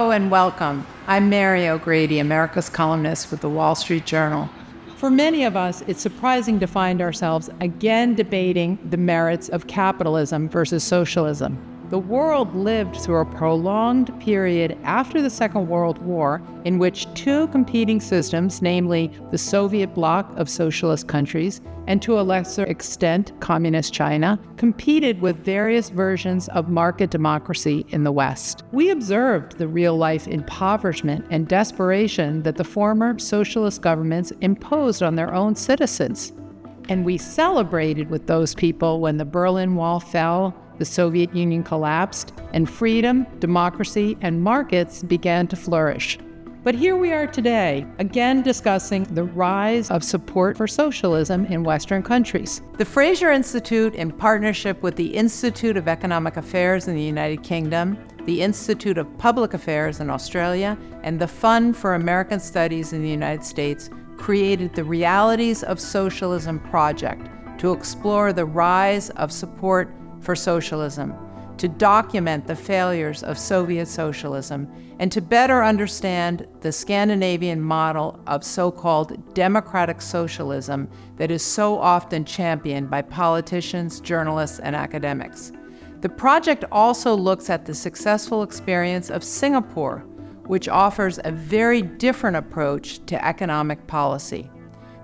Hello and welcome. I'm Mary O'Grady, America's columnist with the Wall Street Journal. For many of us, it's surprising to find ourselves again debating the merits of capitalism versus socialism. The world lived through a prolonged period after the Second World War in which two competing systems, namely the Soviet bloc of socialist countries and to a lesser extent communist China, competed with various versions of market democracy in the West. We observed the real-life impoverishment and desperation that the former socialist governments imposed on their own citizens. And we celebrated with those people when the Berlin Wall fell, the Soviet Union collapsed, and freedom, democracy, and markets began to flourish. But here we are today, again discussing the rise of support for socialism in Western countries. The Fraser Institute, in partnership with the Institute of Economic Affairs in the United Kingdom, the Institute of Public Affairs in Australia, and the Fund for American Studies in the United States, created the Realities of Socialism project to explore the rise of support for socialism, to document the failures of Soviet socialism, and to better understand the Scandinavian model of so-called democratic socialism that is so often championed by politicians, journalists, and academics. The project also looks at the successful experience of Singapore, which offers a very different approach to economic policy.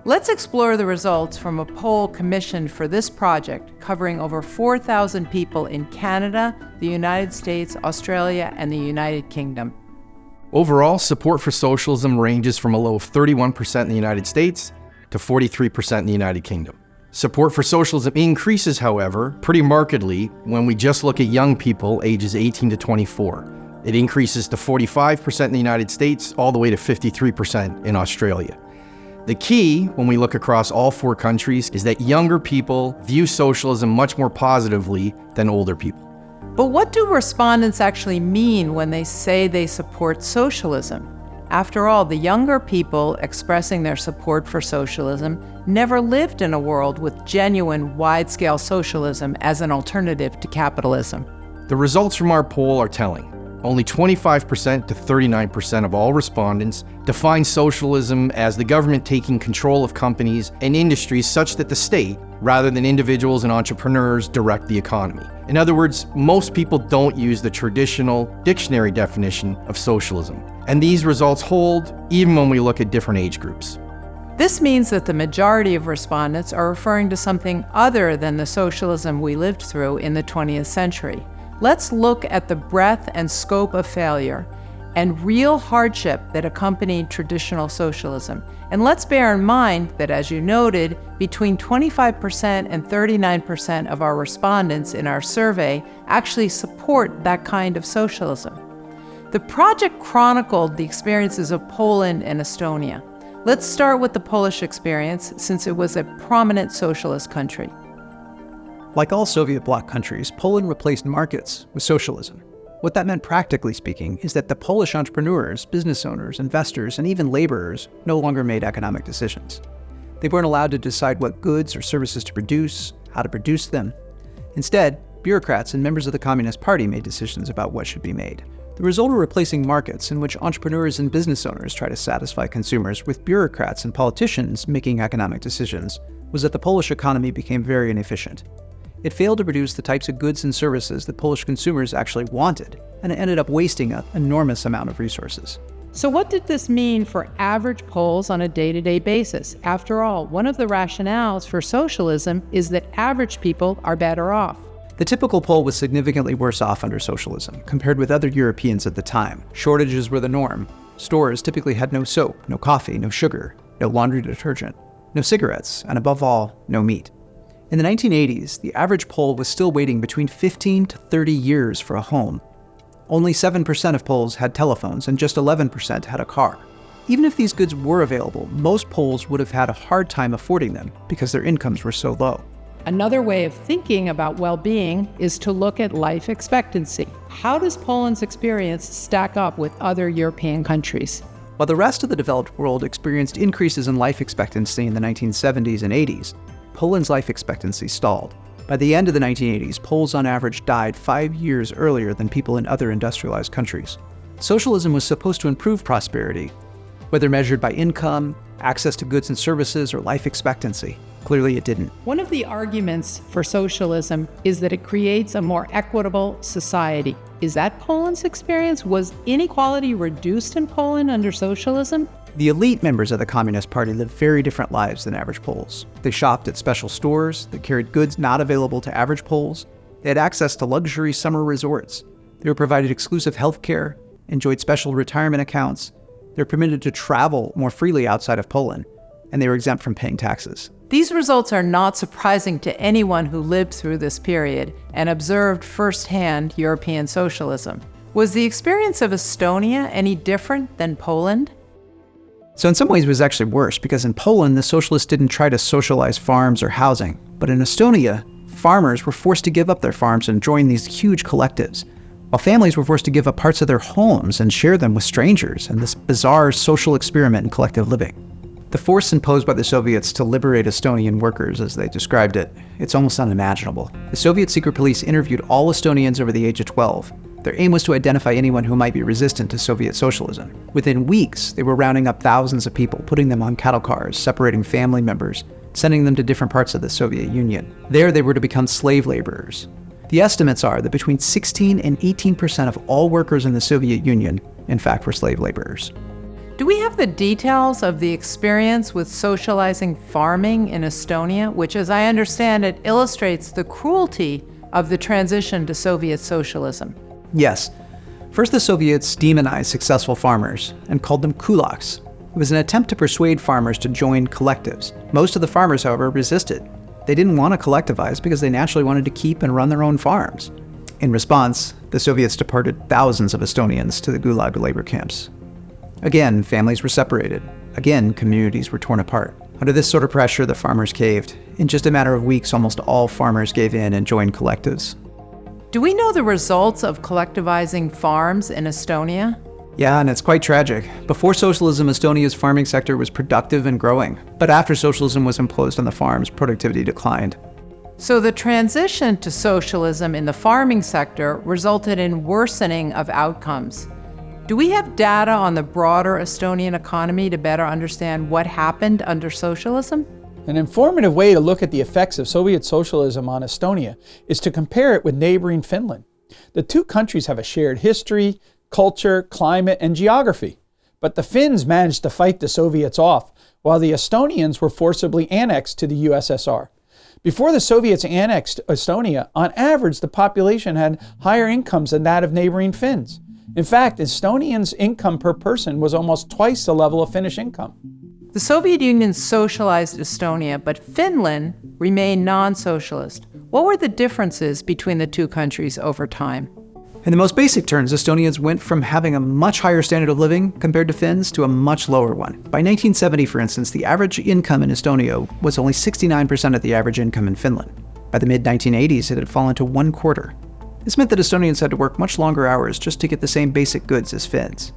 Let's explore the results from a poll commissioned for this project, covering over 4,000 people in Canada, the United States, Australia, and the United Kingdom. Overall, support for socialism ranges from a low of 31% in the United States to 43% in the United Kingdom. Support for socialism increases, however, pretty markedly when we just look at young people ages 18 to 24. It increases to 45% in the United States, all the way to 53% in Australia. The key, when we look across all four countries, is that younger people view socialism much more positively than older people. But what do respondents actually mean when they say they support socialism? After all, the younger people expressing their support for socialism never lived in a world with genuine wide-scale socialism as an alternative to capitalism. The results from our poll are telling. Only 25% to 39% of all respondents define socialism as the government taking control of companies and industries such that the state, rather than individuals and entrepreneurs, direct the economy. In other words, most people don't use the traditional dictionary definition of socialism. And these results hold even when we look at different age groups. This means that the majority of respondents are referring to something other than the socialism we lived through in the 20th century. Let's look at the breadth and scope of failure and real hardship that accompanied traditional socialism. And let's bear in mind that, as you noted, between 25% and 39% of our respondents in our survey actually support that kind of socialism. The project chronicled the experiences of Poland and Estonia. Let's start with the Polish experience, since it was a prominent socialist country. Like all Soviet bloc countries, Poland replaced markets with socialism. What that meant, practically speaking, is that the Polish entrepreneurs, business owners, investors, and even laborers no longer made economic decisions. They weren't allowed to decide what goods or services to produce, how to produce them. Instead, bureaucrats and members of the Communist Party made decisions about what should be made. The result of replacing markets in which entrepreneurs and business owners try to satisfy consumers with bureaucrats and politicians making economic decisions was that the Polish economy became very inefficient. It failed to produce the types of goods and services that Polish consumers actually wanted, and it ended up wasting an enormous amount of resources. So what did this mean for average Poles on a day-to-day basis? After all, one of the rationales for socialism is that average people are better off. The typical Pole was significantly worse off under socialism, compared with other Europeans at the time. Shortages were the norm. Stores typically had no soap, no coffee, no sugar, no laundry detergent, no cigarettes, and above all, no meat. In the 1980s, the average Pole was still waiting between 15 to 30 years for a home. Only 7% of Poles had telephones and just 11% had a car. Even if these goods were available, most Poles would have had a hard time affording them because their incomes were so low. Another way of thinking about well-being is to look at life expectancy. How does Poland's experience stack up with other European countries? While the rest of the developed world experienced increases in life expectancy in the 1970s and 80s, Poland's life expectancy stalled. By the end of the 1980s, Poles on average died 5 years earlier than people in other industrialized countries. Socialism was supposed to improve prosperity, whether measured by income, access to goods and services, or life expectancy. Clearly, it didn't. One of the arguments for socialism is that it creates a more equitable society. Is that Poland's experience? Was inequality reduced in Poland under socialism? The elite members of the Communist Party lived very different lives than average Poles. They shopped at special stores, they carried goods not available to average Poles, they had access to luxury summer resorts, they were provided exclusive health care, enjoyed special retirement accounts, they were permitted to travel more freely outside of Poland, and they were exempt from paying taxes. These results are not surprising to anyone who lived through this period and observed firsthand European socialism. Was the experience of Estonia any different than Poland? So in some ways it was actually worse, because in Poland, the socialists didn't try to socialize farms or housing. But in Estonia, farmers were forced to give up their farms and join these huge collectives, while families were forced to give up parts of their homes and share them with strangers in this bizarre social experiment in collective living. The force imposed by the Soviets to liberate Estonian workers, as they described it, it's almost unimaginable. The Soviet secret police interviewed all Estonians over the age of 12. Their aim was to identify anyone who might be resistant to Soviet socialism. Within weeks, they were rounding up thousands of people, putting them on cattle cars, separating family members, sending them to different parts of the Soviet Union. There, they were to become slave laborers. The estimates are that between 16 and 18% of all workers in the Soviet Union, in fact, were slave laborers. Do we have the details of the experience with socializing farming in Estonia, which, as I understand it, illustrates the cruelty of the transition to Soviet socialism? Yes. First, the Soviets demonized successful farmers and called them kulaks. It was an attempt to persuade farmers to join collectives. Most of the farmers, however, resisted. They didn't want to collectivize because they naturally wanted to keep and run their own farms. In response, the Soviets deported thousands of Estonians to the Gulag labor camps. Again, families were separated. Again, communities were torn apart. Under this sort of pressure, the farmers caved. In just a matter of weeks, almost all farmers gave in and joined collectives. Do we know the results of collectivizing farms in Estonia? Yeah, and it's quite tragic. Before socialism, Estonia's farming sector was productive and growing. But after socialism was imposed on the farms, productivity declined. So the transition to socialism in the farming sector resulted in worsening of outcomes. Do we have data on the broader Estonian economy to better understand what happened under socialism? An informative way to look at the effects of Soviet socialism on Estonia is to compare it with neighboring Finland. The two countries have a shared history, culture, climate, and geography. But the Finns managed to fight the Soviets off, while the Estonians were forcibly annexed to the USSR. Before the Soviets annexed Estonia, on average, the population had higher incomes than that of neighboring Finns. In fact, Estonians' income per person was almost twice the level of Finnish income. The Soviet Union socialized Estonia, but Finland remained non-socialist. What were the differences between the two countries over time? In the most basic terms, Estonians went from having a much higher standard of living compared to Finns to a much lower one. By 1970, for instance, the average income in Estonia was only 69% of the average income in Finland. By the mid-1980s, it had fallen to 1/4. This meant that Estonians had to work much longer hours just to get the same basic goods as Finns.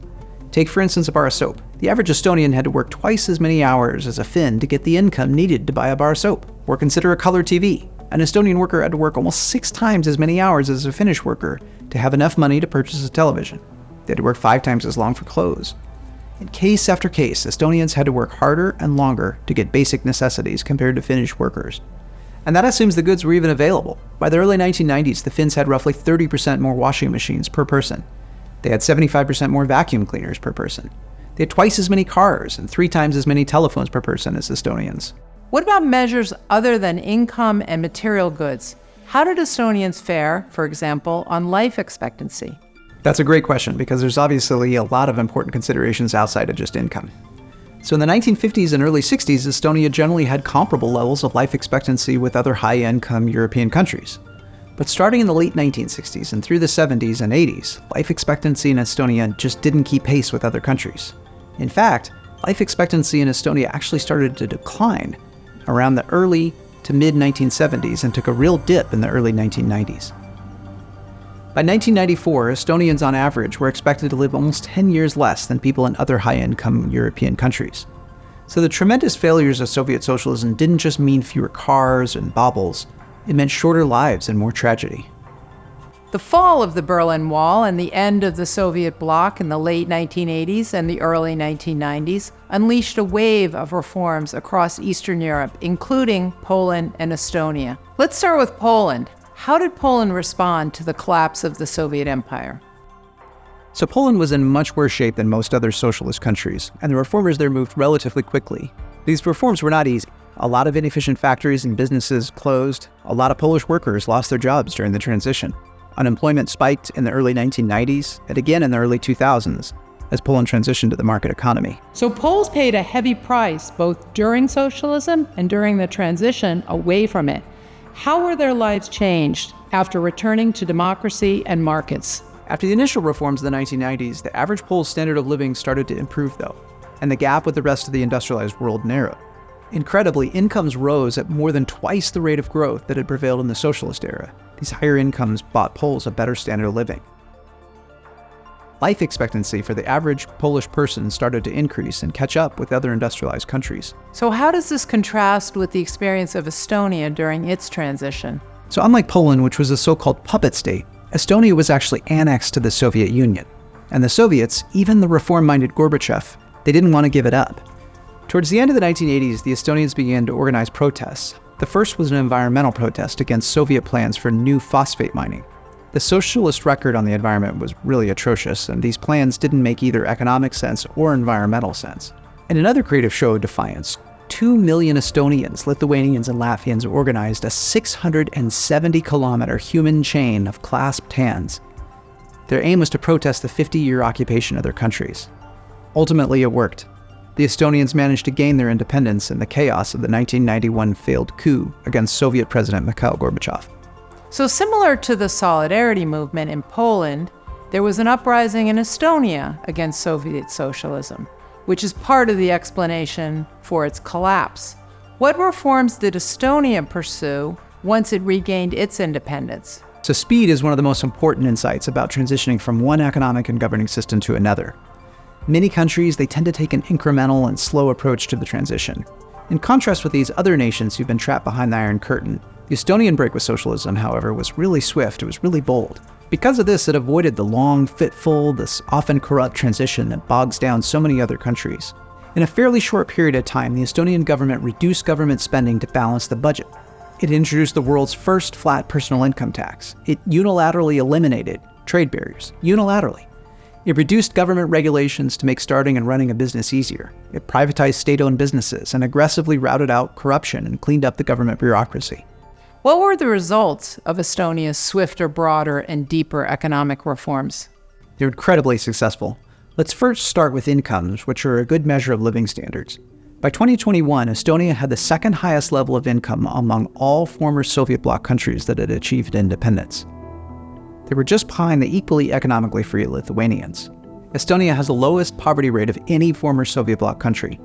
Take, for instance, a bar of soap. The average Estonian had to work twice as many hours as a Finn to get the income needed to buy a bar of soap. Or consider a color TV. An Estonian worker had to work almost 6 times as many hours as a Finnish worker to have enough money to purchase a television. They had to work 5 times as long for clothes. In case after case, Estonians had to work harder and longer to get basic necessities compared to Finnish workers. And that assumes the goods were even available. By the early 1990s, the Finns had roughly 30% more washing machines per person. They had 75% more vacuum cleaners per person. They had twice as many cars and 3 times as many telephones per person as Estonians. What about measures other than income and material goods? How did Estonians fare, for example, on life expectancy? That's a great question, because there's obviously a lot of important considerations outside of just income. So in the 1950s and early 60s, Estonia generally had comparable levels of life expectancy with other high-income European countries. But starting in the late 1960s and through the 70s and 80s, life expectancy in Estonia just didn't keep pace with other countries. In fact, life expectancy in Estonia actually started to decline around the early to mid-1970s and took a real dip in the early 1990s. By 1994, Estonians on average were expected to live almost 10 years less than people in other high-income European countries. So the tremendous failures of Soviet socialism didn't just mean fewer cars and baubles, it meant shorter lives and more tragedy. The fall of the Berlin Wall and the end of the Soviet bloc in the late 1980s and the early 1990s unleashed a wave of reforms across Eastern Europe, including Poland and Estonia. Let's start with Poland. How did Poland respond to the collapse of the Soviet Empire? So Poland was in much worse shape than most other socialist countries, and the reformers there moved relatively quickly. These reforms were not easy. A lot of inefficient factories and businesses closed. A lot of Polish workers lost their jobs during the transition. Unemployment spiked in the early 1990s and again in the early 2000s as Poland transitioned to the market economy. So Poles paid a heavy price both during socialism and during the transition away from it. How were their lives changed after returning to democracy and markets? After the initial reforms of the 1990s, the average Pole's standard of living started to improve though, and the gap with the rest of the industrialized world narrowed. Incredibly, incomes rose at more than twice the rate of growth that had prevailed in the socialist era. These higher incomes bought Poles a better standard of living. Life expectancy for the average Polish person started to increase and catch up with other industrialized countries. So how does this contrast with the experience of Estonia during its transition? So unlike Poland, which was a so-called puppet state, Estonia was actually annexed to the Soviet Union. And the Soviets, even the reform-minded Gorbachev, they didn't want to give it up. Towards the end of the 1980s, the Estonians began to organize protests. The first was an environmental protest against Soviet plans for new phosphate mining. The socialist record on the environment was really atrocious, and these plans didn't make either economic sense or environmental sense. In another creative show of defiance, 2 million Estonians, Lithuanians, and Latvians organized a 670-kilometer human chain of clasped hands. Their aim was to protest the 50-year occupation of their countries. Ultimately, it worked. The Estonians managed to gain their independence in the chaos of the 1991 failed coup against Soviet President Mikhail Gorbachev. So similar to the Solidarity movement in Poland, there was an uprising in Estonia against Soviet socialism, which is part of the explanation for its collapse. What reforms did Estonia pursue once it regained its independence? So speed is one of the most important insights about transitioning from one economic and governing system to another. Many countries, they tend to take an incremental and slow approach to the transition. In contrast with these other nations who've been trapped behind the Iron Curtain, the Estonian break with socialism, however, was really swift, it was really bold. Because of this, it avoided the long, fitful, this often corrupt transition that bogs down so many other countries. In a fairly short period of time, the Estonian government reduced government spending to balance the budget. It introduced the world's first flat personal income tax. It unilaterally eliminated trade barriers, unilaterally. It reduced government regulations to make starting and running a business easier. It privatized state-owned businesses and aggressively routed out corruption and cleaned up the government bureaucracy. What were the results of Estonia's swifter, broader, and deeper economic reforms? They're incredibly successful. Let's first start with incomes, which are a good measure of living standards. By 2021, Estonia had the second highest level of income among all former Soviet bloc countries that had achieved independence. They were just behind the equally economically free Lithuanians. Estonia has the lowest poverty rate of any former Soviet bloc country.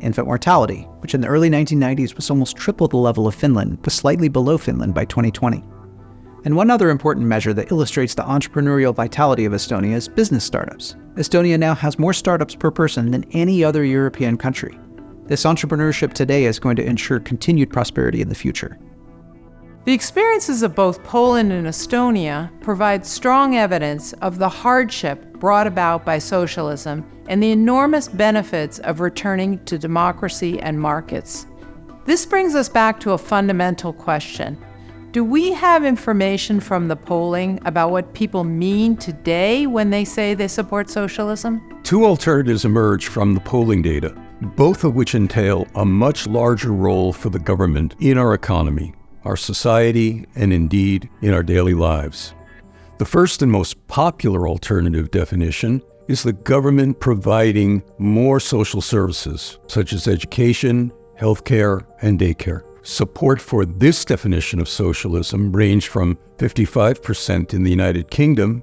Infant mortality, which in the early 1990s was almost triple the level of Finland, was slightly below Finland by 2020. And one other important measure that illustrates the entrepreneurial vitality of Estonia is business startups. Estonia now has more startups per person than any other European country. This entrepreneurship today is going to ensure continued prosperity in the future. The experiences of both Poland and Estonia provide strong evidence of the hardship brought about by socialism and the enormous benefits of returning to democracy and markets. This brings us back to a fundamental question. Do we have information from the polling about what people mean today when they say they support socialism? Two alternatives emerge from the polling data, both of which entail a much larger role for the government in our economy, our society, and indeed in our daily lives. The first and most popular alternative definition is the government providing more social services, such as education, healthcare, and daycare. Support for this definition of socialism ranged from 55% in the United Kingdom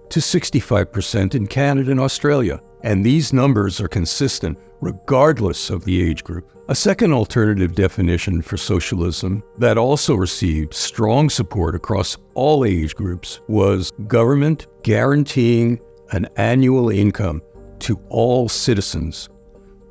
to 65% in Canada and Australia, and these numbers are consistent regardless of the age group. A second alternative definition for socialism that also received strong support across all age groups was government guaranteeing an annual income to all citizens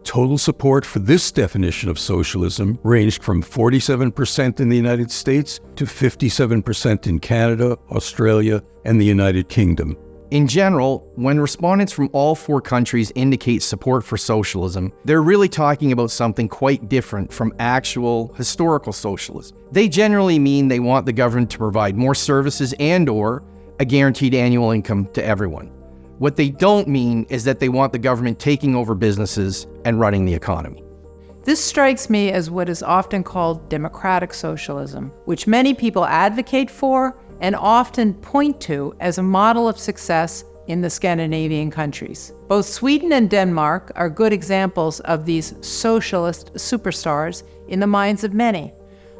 Total support for this definition of socialism ranged from 47% in the United States to 57% in Canada, Australia, and the United Kingdom. In general, when respondents from all 4 countries indicate support for socialism, they're really talking about something quite different from actual historical socialism. They generally mean they want the government to provide more services and/or a guaranteed annual income to everyone. What they don't mean is that they want the government taking over businesses and running the economy. This strikes me as what is often called democratic socialism, which many people advocate for and often point to as a model of success in the Scandinavian countries. Both Sweden and Denmark are good examples of these socialist superstars in the minds of many.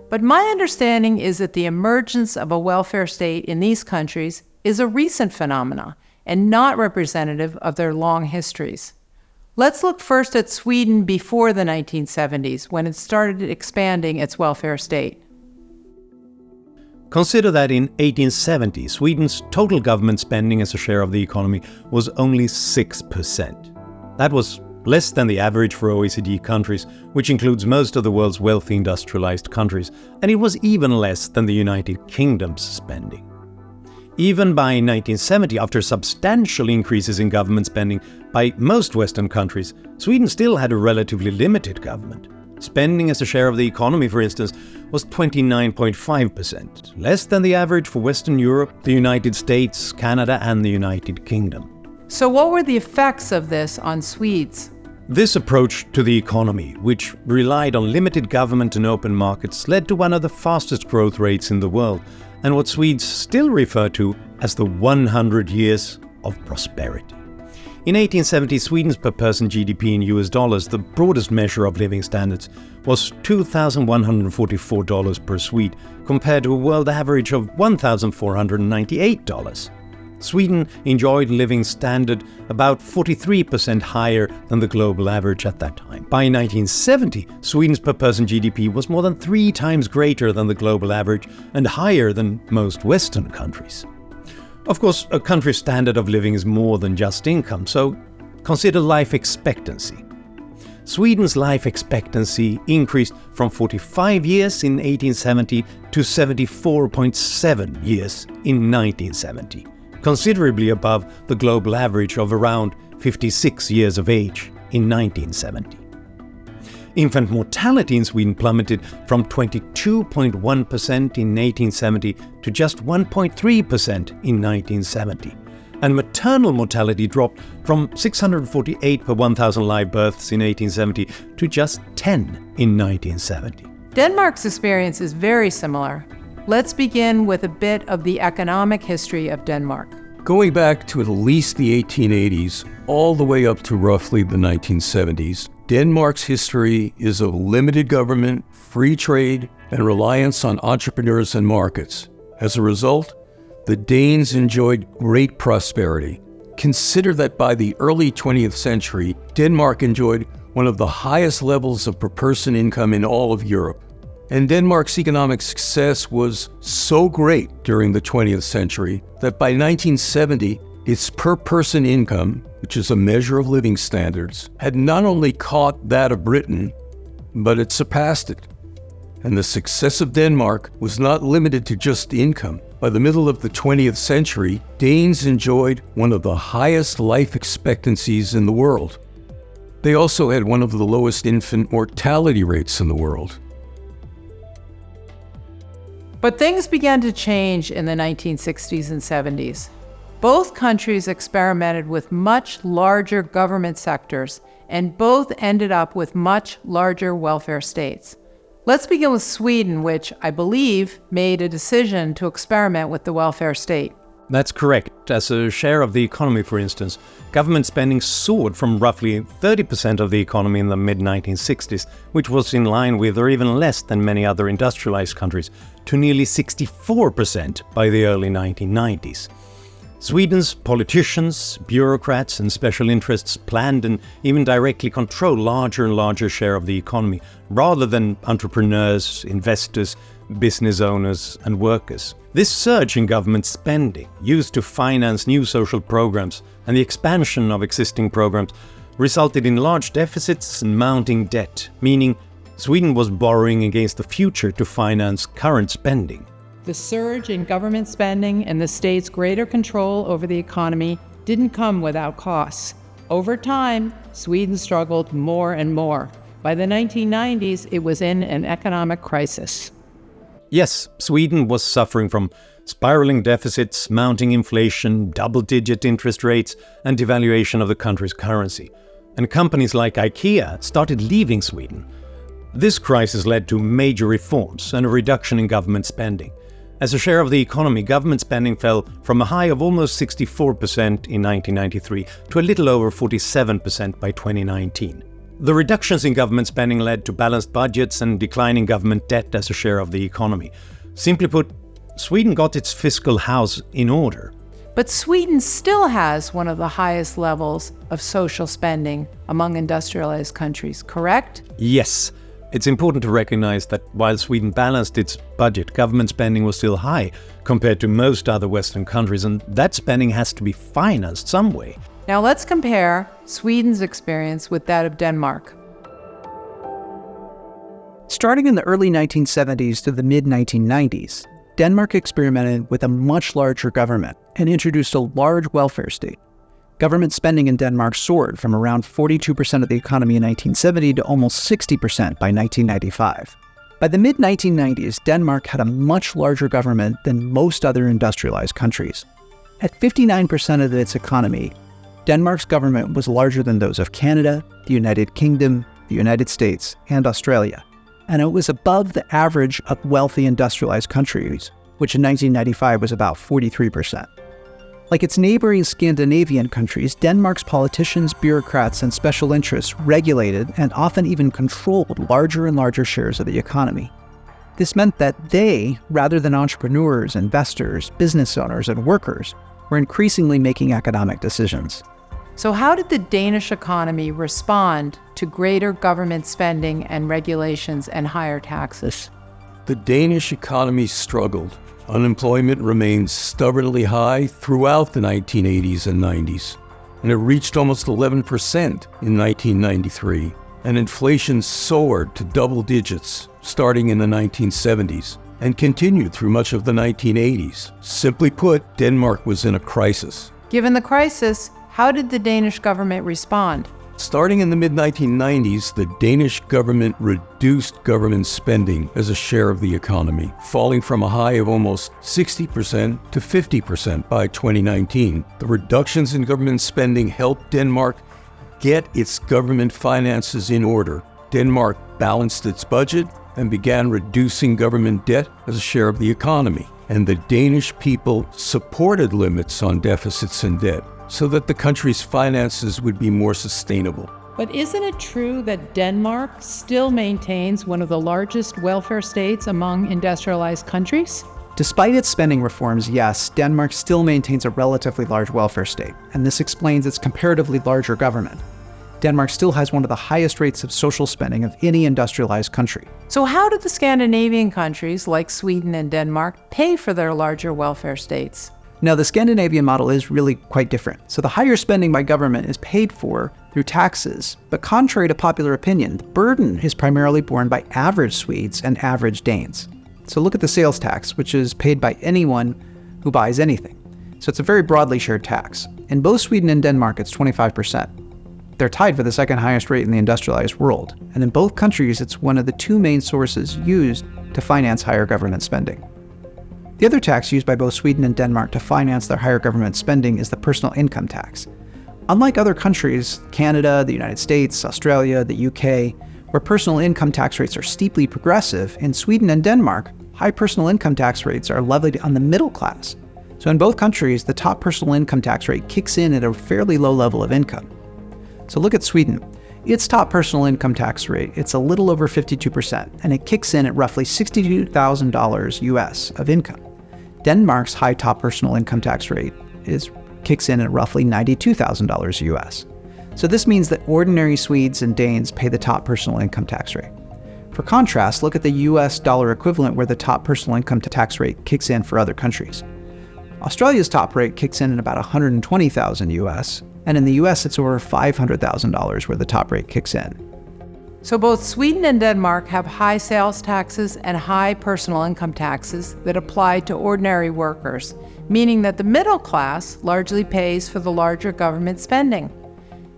But my understanding is that the emergence of a welfare state in these countries is a recent phenomenon and not representative of their long histories. Let's look first at Sweden before the 1970s, when it started expanding its welfare state. Consider that in 1870, Sweden's total government spending as a share of the economy was only 6%. That was less than the average for OECD countries, which includes most of the world's wealthy industrialized countries, and it was even less than the United Kingdom's spending. Even by 1970, after substantial increases in government spending by most Western countries, Sweden still had a relatively limited government. Spending as a share of the economy, for instance, was 29.5%, less than the average for Western Europe, the United States, Canada, and the United Kingdom. So what were the effects of this on Swedes? This approach to the economy, which relied on limited government and open markets, led to one of the fastest growth rates in the world, and what Swedes still refer to as the 100 years of prosperity. In 1870, Sweden's per-person GDP in US dollars, the broadest measure of living standards, was $2,144 per Swede, compared to a world average of $1,498. Sweden enjoyed a living standard about 43% higher than the global average at that time. By 1970, Sweden's per-person GDP was more than 3 times greater than the global average and higher than most Western countries. Of course, a country's standard of living is more than just income, so consider life expectancy. Sweden's life expectancy increased from 45 years in 1870 to 74.7 years in 1970, considerably above the global average of around 56 years of age in 1970. Infant mortality in Sweden plummeted from 22.1% in 1870 to just 1.3% in 1970. And maternal mortality dropped from 648 per 1,000 live births in 1870 to just 10 in 1970. Denmark's experience is very similar. Let's begin with a bit of the economic history of Denmark. Going back to at least the 1880s, all the way up to roughly the 1970s, Denmark's history is of limited government, free trade, and reliance on entrepreneurs and markets. As a result, the Danes enjoyed great prosperity. Consider that by the early 20th century, Denmark enjoyed one of the highest levels of per-person income in all of Europe. And Denmark's economic success was so great during the 20th century that by 1970, its per-person income, which is a measure of living standards, had not only caught that of Britain, but it surpassed it. And the success of Denmark was not limited to just income. By the middle of the 20th century, Danes enjoyed one of the highest life expectancies in the world. They also had one of the lowest infant mortality rates in the world. But things began to change in the 1960s and 70s. Both countries experimented with much larger government sectors, and both ended up with much larger welfare states. Let's begin with Sweden, which I believe made a decision to experiment with the welfare state. That's correct. As a share of the economy, for instance, government spending soared from roughly 30% of the economy in the mid-1960s, which was in line with or even less than many other industrialized countries, to nearly 64% by the early 1990s. Sweden's politicians, bureaucrats, and special interests planned and even directly controlled larger and larger share of the economy, rather than entrepreneurs, investors, business owners, and workers. This surge in government spending, used to finance new social programs and the expansion of existing programs, resulted in large deficits and mounting debt, meaning Sweden was borrowing against the future to finance current spending. The surge in government spending and the state's greater control over the economy didn't come without costs. Over time, Sweden struggled more and more. By the 1990s, it was in an economic crisis. Yes, Sweden was suffering from spiraling deficits, mounting inflation, double-digit interest rates, and devaluation of the country's currency. And companies like IKEA started leaving Sweden. This crisis led to major reforms and a reduction in government spending. As a share of the economy, government spending fell from a high of almost 64% in 1993 to a little over 47% by 2019. The reductions in government spending led to balanced budgets and declining government debt as a share of the economy. Simply put, Sweden got its fiscal house in order. But Sweden still has one of the highest levels of social spending among industrialized countries, correct? Yes, it's important to recognize that while Sweden balanced its budget, government spending was still high compared to most other Western countries, and that spending has to be financed some way. Now let's compare Sweden's experience with that of Denmark. Starting in the early 1970s to the mid-1990s, Denmark experimented with a much larger government and introduced a large welfare state. Government spending in Denmark soared from around 42% of the economy in 1970 to almost 60% by 1995. By the mid-1990s, Denmark had a much larger government than most other industrialized countries. At 59% of its economy, Denmark's government was larger than those of Canada, the United Kingdom, the United States, and Australia. And it was above the average of wealthy industrialized countries, which in 1995 was about 43%. Like its neighboring Scandinavian countries, Denmark's politicians, bureaucrats, and special interests regulated and often even controlled larger and larger shares of the economy. This meant that they, rather than entrepreneurs, investors, business owners, and workers, were increasingly making economic decisions. So how did the Danish economy respond to greater government spending and regulations and higher taxes? The Danish economy struggled. Unemployment remained stubbornly high throughout the 1980s and 90s, and it reached almost 11% in 1993. And inflation soared to double digits starting in the 1970s and continued through much of the 1980s. Simply put, Denmark was in a crisis. Given the crisis, how did the Danish government respond? Starting in the mid-1990s, the Danish government reduced government spending as a share of the economy, falling from a high of almost 60% to 50% by 2019. The reductions in government spending helped Denmark get its government finances in order. Denmark balanced its budget and began reducing government debt as a share of the economy. And the Danish people supported limits on deficits and debt, so that the country's finances would be more sustainable. But isn't it true that Denmark still maintains one of the largest welfare states among industrialized countries? Despite its spending reforms, yes, Denmark still maintains a relatively large welfare state, and this explains its comparatively larger government. Denmark still has one of the highest rates of social spending of any industrialized country. So how did the Scandinavian countries, like Sweden and Denmark, pay for their larger welfare states? Now, the Scandinavian model is really quite different. So the higher spending by government is paid for through taxes, but contrary to popular opinion, the burden is primarily borne by average Swedes and average Danes. So look at the sales tax, which is paid by anyone who buys anything. So it's a very broadly shared tax. In both Sweden and Denmark, it's 25%. They're tied for the second highest rate in the industrialized world. And in both countries, it's one of the two main sources used to finance higher government spending. The other tax used by both Sweden and Denmark to finance their higher government spending is the personal income tax. Unlike other countries, Canada, the United States, Australia, the UK, where personal income tax rates are steeply progressive, in Sweden and Denmark, high personal income tax rates are levied on the middle class. So in both countries, the top personal income tax rate kicks in at a fairly low level of income. So look at Sweden. Its top personal income tax rate, it's a little over 52%, and it kicks in at roughly $62,000 US of income. Denmark's high top personal income tax rate kicks in at roughly $92,000 US. So this means that ordinary Swedes and Danes pay the top personal income tax rate. For contrast, look at the US dollar equivalent where the top personal income tax rate kicks in for other countries. Australia's top rate kicks in at about $120,000 US, And in the US, it's over $500,000 where the top rate kicks in. So both Sweden and Denmark have high sales taxes and high personal income taxes that apply to ordinary workers, meaning that the middle class largely pays for the larger government spending.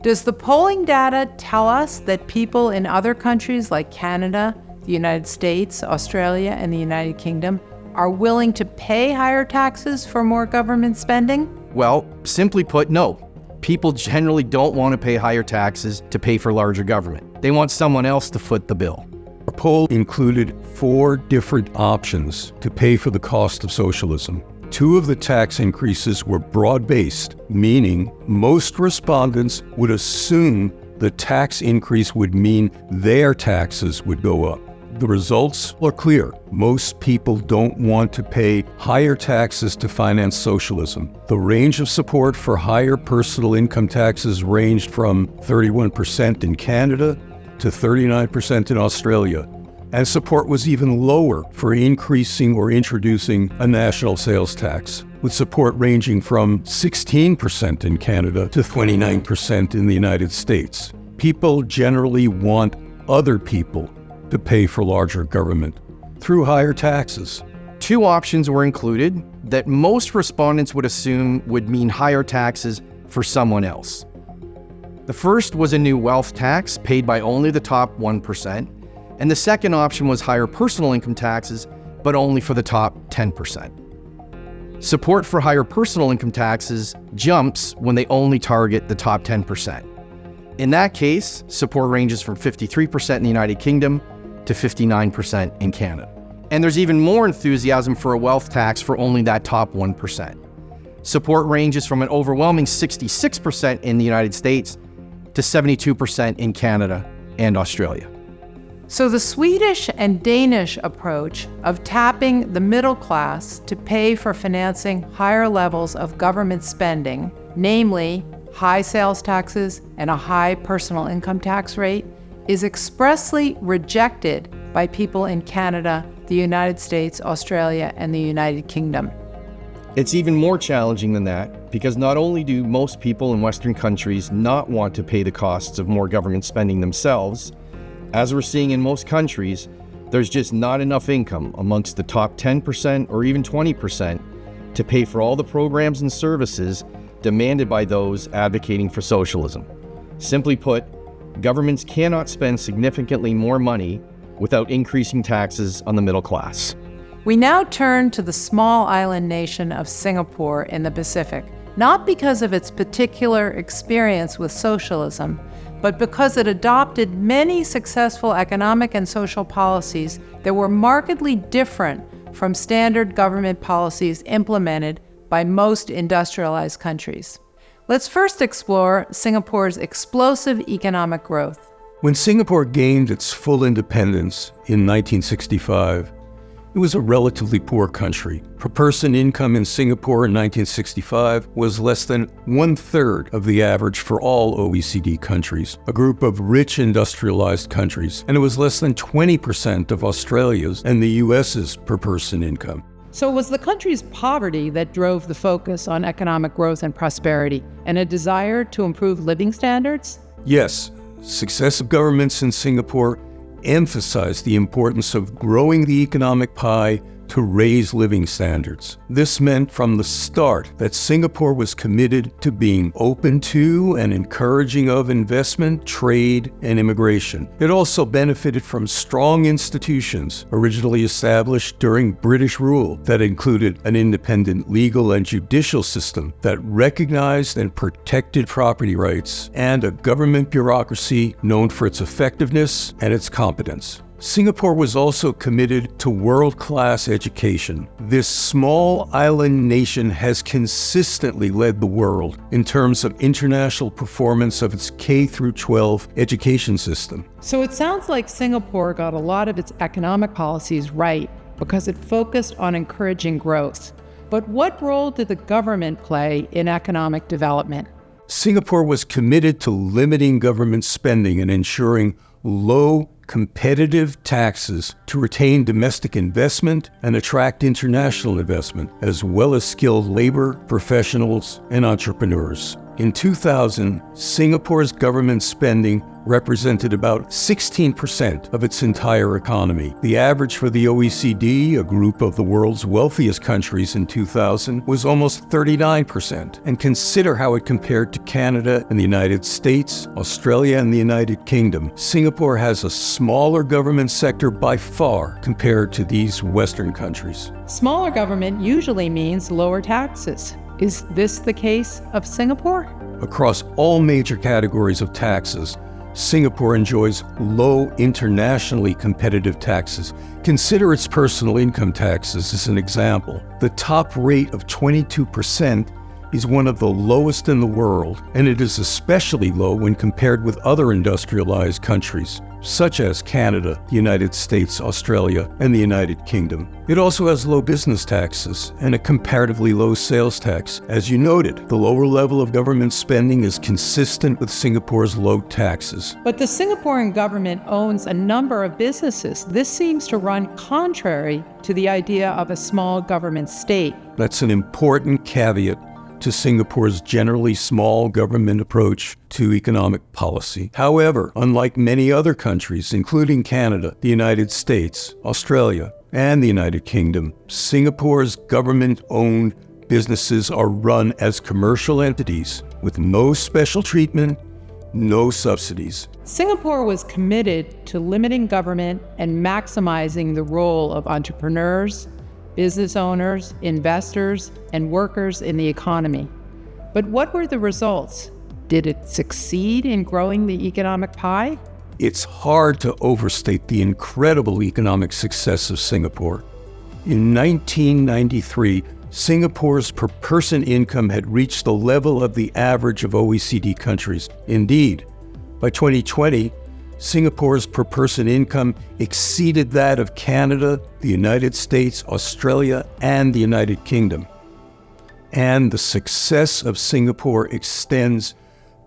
Does the polling data tell us that people in other countries like Canada, the United States, Australia, and the United Kingdom are willing to pay higher taxes for more government spending? Well, simply put, no. People generally don't want to pay higher taxes to pay for larger government. They want someone else to foot the bill. Our poll included 4 different options to pay for the cost of socialism. 2 of the tax increases were broad-based, meaning most respondents would assume the tax increase would mean their taxes would go up. The results are clear. Most people don't want to pay higher taxes to finance socialism. The range of support for higher personal income taxes ranged from 31% in Canada to 39% in Australia. And support was even lower for increasing or introducing a national sales tax, with support ranging from 16% in Canada to 29% in the United States. People generally want other people to pay for larger government through higher taxes. 2 options were included that most respondents would assume would mean higher taxes for someone else. The first was a new wealth tax paid by only the top 1%, and the second option was higher personal income taxes, but only for the top 10%. Support for higher personal income taxes jumps when they only target the top 10%. In that case, support ranges from 53% in the United Kingdom to 59% in Canada. And there's even more enthusiasm for a wealth tax for only that top 1%. Support ranges from an overwhelming 66% in the United States to 72% in Canada and Australia. So the Swedish and Danish approach of tapping the middle class to pay for financing higher levels of government spending, namely high sales taxes and a high personal income tax rate, is expressly rejected by people in Canada, the United States, Australia, and the United Kingdom. It's even more challenging than that, because not only do most people in Western countries not want to pay the costs of more government spending themselves, as we're seeing in most countries, there's just not enough income amongst the top 10% or even 20% to pay for all the programs and services demanded by those advocating for socialism. Simply put, governments cannot spend significantly more money without increasing taxes on the middle class. We now turn to the small island nation of Singapore in the Pacific, not because of its particular experience with socialism, but because it adopted many successful economic and social policies that were markedly different from standard government policies implemented by most industrialized countries. Let's first explore Singapore's explosive economic growth. When Singapore gained its full independence in 1965, it was a relatively poor country. Per person income in Singapore in 1965 was less than 1/3 of the average for all OECD countries, a group of rich industrialized countries, and it was less than 20% of Australia's and the US's per person income. So it was the country's poverty that drove the focus on economic growth and prosperity, and a desire to improve living standards? Yes, successive governments in Singapore emphasized the importance of growing the economic pie to raise living standards. This meant from the start that Singapore was committed to being open to and encouraging of investment, trade, and immigration. It also benefited from strong institutions originally established during British rule that included an independent legal and judicial system that recognized and protected property rights, and a government bureaucracy known for its effectiveness and its competence. Singapore was also committed to world-class education. This small island nation has consistently led the world in terms of international performance of its K-12 education system. So it sounds like Singapore got a lot of its economic policies right because it focused on encouraging growth. But what role did the government play in economic development? Singapore was committed to limiting government spending and ensuring low competitive taxes to retain domestic investment and attract international investment, as well as skilled labor, professionals, and entrepreneurs. In 2000, Singapore's government spending represented about 16% of its entire economy. The average for the OECD, a group of the world's wealthiest countries in 2000, was almost 39%. And consider how it compared to Canada and the United States, Australia, and the United Kingdom. Singapore has a smaller government sector by far compared to these Western countries. Smaller government usually means lower taxes. Is this the case of Singapore? Across all major categories of taxes, Singapore enjoys low internationally competitive taxes. Consider its personal income taxes as an example. The top rate of 22% is one of the lowest in the world, and it is especially low when compared with other industrialized countries, such as Canada, the United States, Australia, and the United Kingdom. It also has low business taxes and a comparatively low sales tax. As you noted, the lower level of government spending is consistent with Singapore's low taxes. But the Singaporean government owns a number of businesses. This seems to run contrary to the idea of a small government state. That's an important caveat to Singapore's generally small government approach to economic policy. However, unlike many other countries, including Canada, the United States, Australia, and the United Kingdom, Singapore's government-owned businesses are run as commercial entities with no special treatment, no subsidies. Singapore was committed to limiting government and maximizing the role of entrepreneurs, business owners, investors, and workers in the economy. But what were the results? Did it succeed in growing the economic pie? It's hard to overstate the incredible economic success of Singapore. In 1993, Singapore's per-person income had reached the level of the average of OECD countries. Indeed, by 2020, Singapore's per-person income exceeded that of Canada, the United States, Australia, and the United Kingdom. And the success of Singapore extends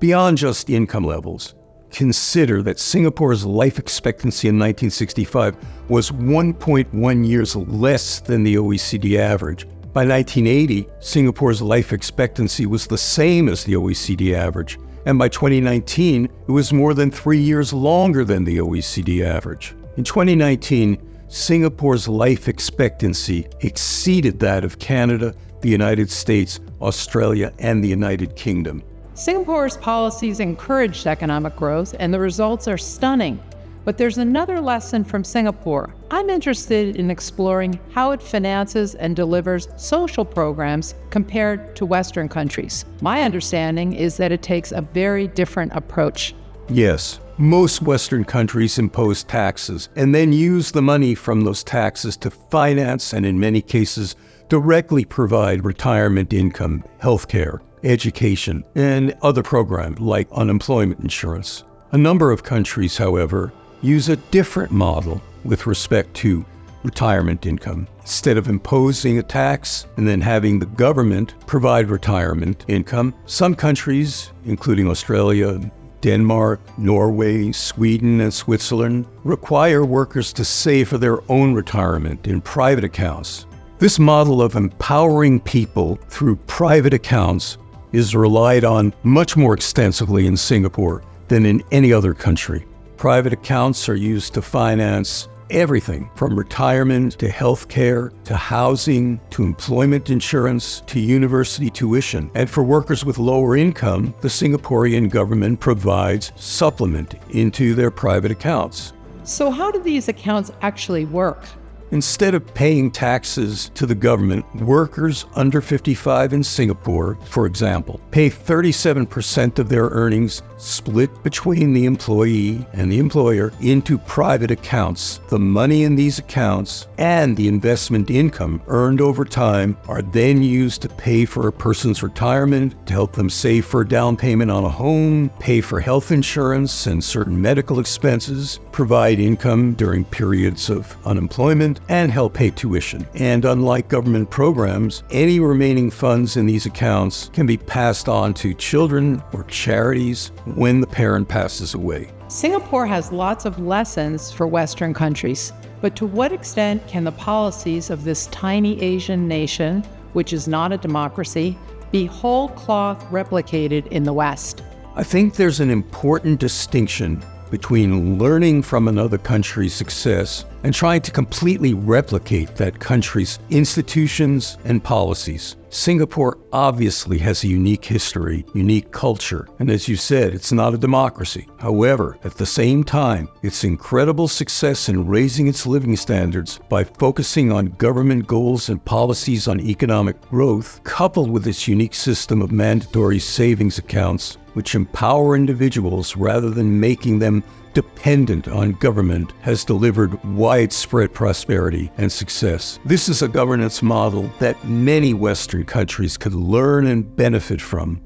beyond just income levels. Consider that Singapore's life expectancy in 1965 was 1.1 years less than the OECD average. By 1980, Singapore's life expectancy was the same as the OECD average. And by 2019, it was more than 3 years longer than the OECD average. In 2019, Singapore's life expectancy exceeded that of Canada, the United States, Australia, and the United Kingdom. Singapore's policies encouraged economic growth, and the results are stunning. But there's another lesson from Singapore. I'm interested in exploring how it finances and delivers social programs compared to Western countries. My understanding is that it takes a very different approach. Yes, most Western countries impose taxes and then use the money from those taxes to finance and in many cases directly provide retirement income, healthcare, education, and other programs like unemployment insurance. A number of countries, however, use a different model with respect to retirement income. Instead of imposing a tax and then having the government provide retirement income, some countries, including Australia, Denmark, Norway, Sweden, and Switzerland, require workers to save for their own retirement in private accounts. This model of empowering people through private accounts is relied on much more extensively in Singapore than in any other country. Private accounts are used to finance everything from retirement to healthcare to housing to employment insurance to university tuition. And for workers with lower income, the Singaporean government provides supplement into their private accounts. So how do these accounts actually work? Instead of paying taxes to the government, workers under 55 in Singapore, for example, pay 37% of their earnings split between the employee and the employer into private accounts. The money in these accounts and the investment income earned over time are then used to pay for a person's retirement, to help them save for a down payment on a home, pay for health insurance and certain medical expenses, provide income during periods of unemployment, and help pay tuition. And unlike government programs, any remaining funds in these accounts can be passed on to children or charities when the parent passes away. Singapore has lots of lessons for Western countries, but to what extent can the policies of this tiny Asian nation, which is not a democracy, be whole cloth replicated in the West? I think there's an important distinction between learning from another country's success and trying to completely replicate that country's institutions and policies. Singapore obviously has a unique history, unique culture, and as you said, it's not a democracy. However, at the same time, its incredible success in raising its living standards by focusing on government goals and policies on economic growth, coupled with its unique system of mandatory savings accounts, which empower individuals rather than making them dependent on government, has delivered widespread prosperity and success. This is a governance model that many Western countries could learn and benefit from.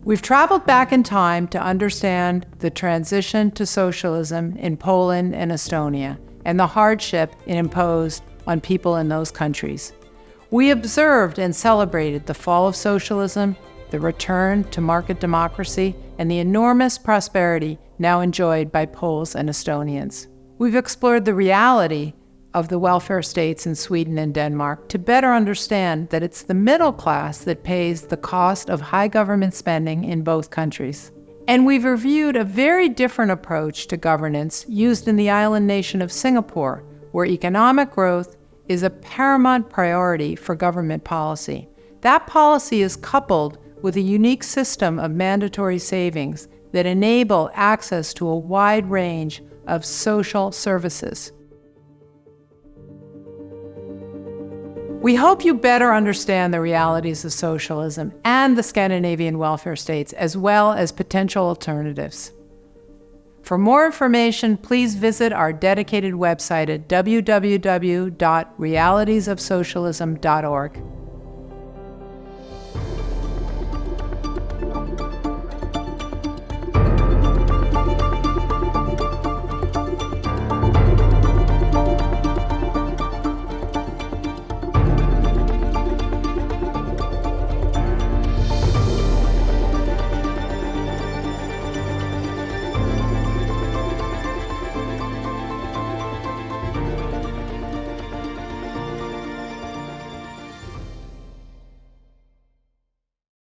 We've traveled back in time to understand the transition to socialism in Poland and Estonia and the hardship it imposed on people in those countries. We observed and celebrated the fall of socialism, the return to market democracy, and the enormous prosperity now enjoyed by Poles and Estonians. We've explored the reality of the welfare states in Sweden and Denmark to better understand that it's the middle class that pays the cost of high government spending in both countries. And we've reviewed a very different approach to governance used in the island nation of Singapore, where economic growth is a paramount priority for government policy. That policy is coupled with a unique system of mandatory savings that enable access to a wide range of social services. We hope you better understand the realities of socialism and the Scandinavian welfare states, as well as potential alternatives. For more information, please visit our dedicated website at www.realitiesofsocialism.org.